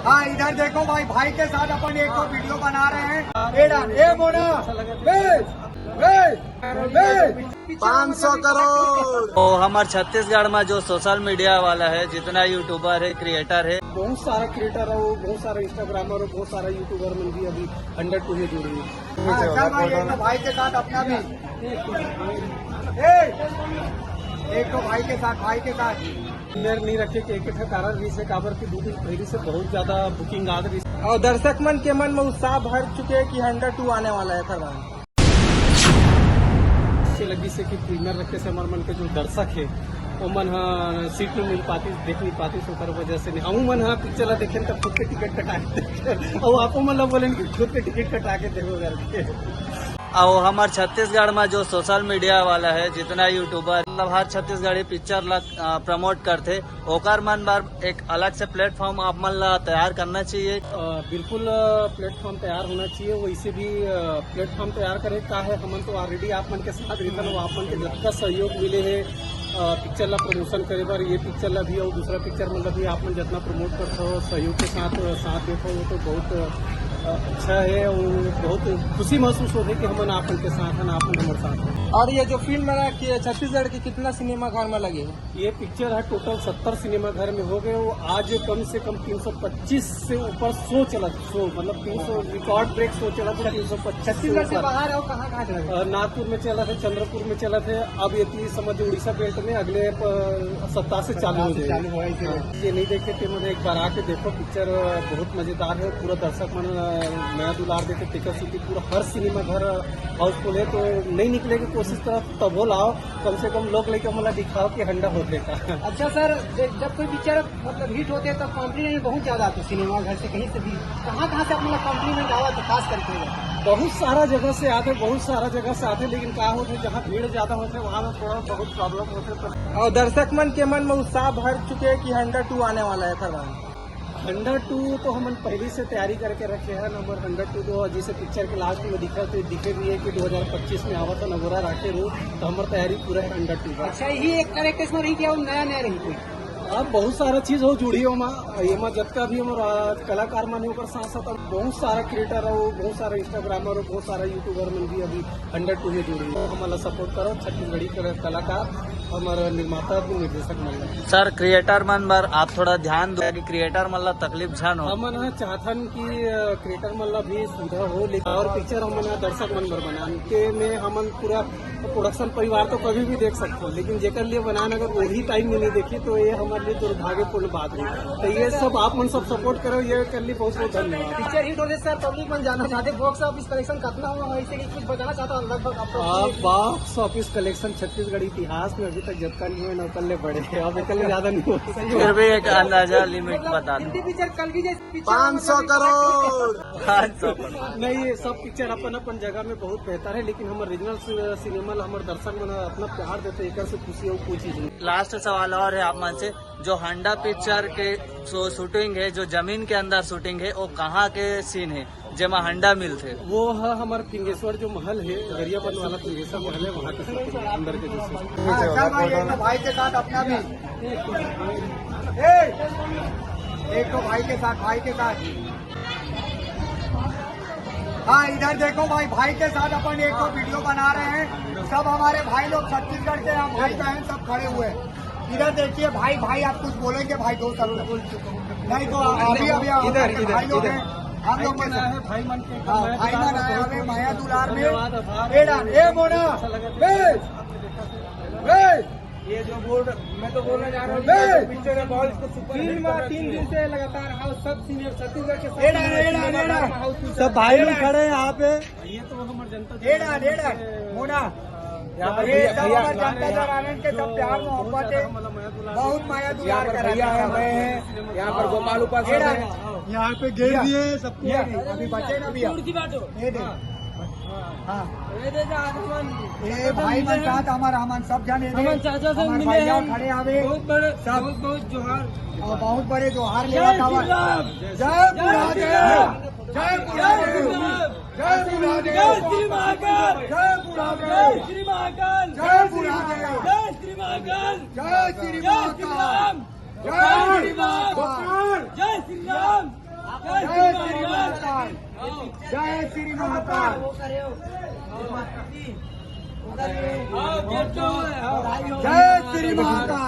तो हमारे छत्तीसगढ़ में जो सोशल मीडिया वाला है, जितना यूट्यूबर है, क्रिएटर है, बहुत सारा क्रिएटर है, वो बहुत सारा इंस्टाग्रामर और बहुत सारा यूट्यूबर में भी अभी 102 में जुड़े हैं। अच्छा भाई एक तो भाई के साथ अपना भी एक तो भाई के साथ मेरे नहीं रखे कि एक कारण भी से काबर की दूसरी पहली से बहुत ज्यादा बुकिंग आ रही और दर्शक मन के मन में उत्साह भर चुके हैं कि 102 आने वाला है खरवान। अच्छी लगी से कि प्रीमियर रखे से हमारे मन के जो दर्शक है वो मन सीट में मिल पाती, देख नहीं पाती, सोकर वजह से नहीं अमूमन पिक्चर ला देखे तब खुद के टिकट कटा के और आपको मतलब बोले खुद के टिकट कटा के देखो करके। और हमारे छत्तीसगढ़ में जो सोशल मीडिया वाला है, जितना यूट्यूबर मतलब हर छत्तीसगढ़ी पिक्चर ला प्रमोट करते, ओकर मन बार एक अलग से प्लेटफॉर्म आप मन ला तैयार करना चाहिए। बिल्कुल प्लेटफॉर्म तैयार होना चाहिए, वैसे भी प्लेटफॉर्म तैयार करे का है। हमन तो ऑलरेडी आप मन के साथ रिटर्न आप मन के जितना सहयोग मिले है पिक्चर ला प्रमोशन करे बार, ये पिक्चर ला भी और दूसरा पिक्चर मतलब भी आप मन जितना प्रमोट करते हो सहयोग के साथ देखो, वो तो बहुत अच्छा है और बहुत खुशी महसूस होती है कि हम आपन के साथ हैं, आपन हमारे साथ हैं। और ये जो फिल्म बना कि छत्तीसगढ़ के कितना सिनेमा घर में लगे? ये पिक्चर है टोटल 70 सिनेमा घर में हो गए। वो आज कम से कम 325 से ऊपर शो चला, शो मतलब 300 रिकॉर्ड ब्रेक शो चला था। 325 छत्तीसगढ़ से बाहर है, कहाँ चला? नागपुर में चला थे, चंद्रपुर में चला थे। अब ये समझ उड़ीसा बेल्ट में अगले सप्ताह से चालू हो जाएगा। ये नहीं देखे थे मतलब एक बार आके देखो, पिक्चर बहुत मजेदार है। पूरा दर्शक मन नया दुलार देते, टिकट सिटी पूरा हर सिनेमा घर हाउसफुल है। तो नहीं निकले की कोशिश करो तब हो लाओ, कम से कम लोग लेके मतलब दिखाओ कि हंडा होते का। अच्छा सर, जब कोई पिक्चर मतलब हिट होते हैं तब कॉम्प्लीमेंट बहुत ज्यादा आते सिनेमा घर से कहीं से भी, कहाँ से आप मतलब कॉम्प्लीमेंट आवा तो खास करके? बहुत सारा जगह से आते, बहुत सारा जगह से आते, लेकिन क्या होते जहाँ भीड़ ज्यादा होते वहाँ में थोड़ा बहुत प्रॉब्लम होते। और दर्शक मन के मन में उत्साह भर चुके हैं कि 102 आने वाला है खरवान। 102 तो हम पहले से तैयारी करके रखे हैं। नंबर 102 तो जिसे पिक्चर के लास्ट में दिखे भी है कि 2025 में आवा था नगोरा राखे रू, तो हमारी तैयारी पूरा है 102 का। अच्छा, ये एक कैरेक्टर में रही क्या नया रही कोई? अब बहुत सारा चीज हो जुड़ी हो माँ जतका भी हमारा कलाकार मन होकर साथ साथ बहुत सारा क्रिएटर हो, बहुत सारा इंस्टाग्रामर हो, बहुत सारा यूट्यूबर में भी अभी 102 में जुड़ी हो। हमारा सपोर्ट करो, छत्तीसगढ़ी कलाकार हमारा निर्माता भी निर्देशक मन। सर क्रिएटर मन बार आप थोड़ा ध्यान दो कि क्रिएटर मन ला तकलीफ झन हो। हमन चाहतन कि क्रिएटर मन ला भी सुविधा हो, लेकिन और पिक्चर हमन दर्शक मन बर बनान के में हमन पूरा प्रोडक्शन परिवार तो कभी भी देख सकते हो, लेकिन जेकर लिए बनान अगर वही टाइम में नहीं देखी तो ये हमारे लिए दुर्भाग्यपूर्ण बात है। तो ये सब आप मन सब सपोर्ट करो, ये कर लिए बहुत बहुत धन्यवाद। पिक्चर हिट होने से पब्लिक मन जाना चाहते, बॉक्स ऑफिस कलेक्शन कितना हुआ ऐसे कुछ बताना चाहता हूँ लगभग आप? बॉक्स ऑफिस कलेक्शन छत्तीसगढ़ इतिहास में अभी तक जबका नहीं हुए नौकल ले बड़े, अब एक ज्यादा नहीं हो। फिर भी एक अंदाजा लिमिट बता दो। पिक्चर कल भी 500 करोड़। 500 नहीं, ये सब पिक्चर अपन जगह में बहुत बेहतर है, लेकिन हमारे रीजनल सिनेमा हमारे दर्शक मन अपना प्यार देते, एक से खुशी हो कोई चीज नहीं। लास्ट सवाल और है आप मन से, जो हंडा पिक्चर के शूटिंग है, जो जमीन के अंदर शूटिंग है, वो कहाँ के सीन है जमा हंडा मिल थे? वो है हमारे फिंगेश्वर जो महल है, गरियाबंद वाला फिंगेश्वर महल है, वहाँ के अंदर के जैसे। भाई के साथ अपना भी एक तो भाई के साथ हाँ इधर देखो भाई, भाई के साथ अपन एक और वीडियो बना रहे हैं। सब हमारे भाई लोग छत्तीसगढ़ के यहाँ भाई बहन सब खड़े हुए हैं। इधर देखिए भाई आप कुछ बोलेंगे भाई? दो सब नहीं तो अभी इधर भाई लोग हैं, हम लोग भाई मन आए हमें माया दुलार में मोना ये जो बोर्ड मैं तो बोलना चाह रहा हूँ, पिक्चर है बहुत इसको सुपर 3 दिन से लगातार हाउस सब सीनियर छत्तीसगढ़ के सब भाई लोग खड़े हैं यहाँ पे। ये तो हमारे जनता मोना ये सब हमारे जनता जन आनंद के सब प्यार मोहब्बत है, बहुत माया दुलार कर रहा है। मैं यहाँ पर गोपाल उपाध्याय यहाँ पे गेट भी है सबको, अभी बचे ना भैया। हाँ ये भाई मन साथ हमारा हमन सब जाने चाचा से मिले हैं, खड़े आवे बहुत जोहार और बहुत बड़े जोहार लेवा था। जय बुढ़ादेव, जय बुढ़ादेव, जय बुढ़ादेव, जय श्री महाकाल, जय बुढ़ादेव, श्री महाकाल, जय बुढ़ादेव, जय श्री महाकाल, जय श्री महाकाल, जय श्री महाकाल, जय श्री राम। जय श्री महाकाल, जय श्री महाकाल। जय श्री महाकाल।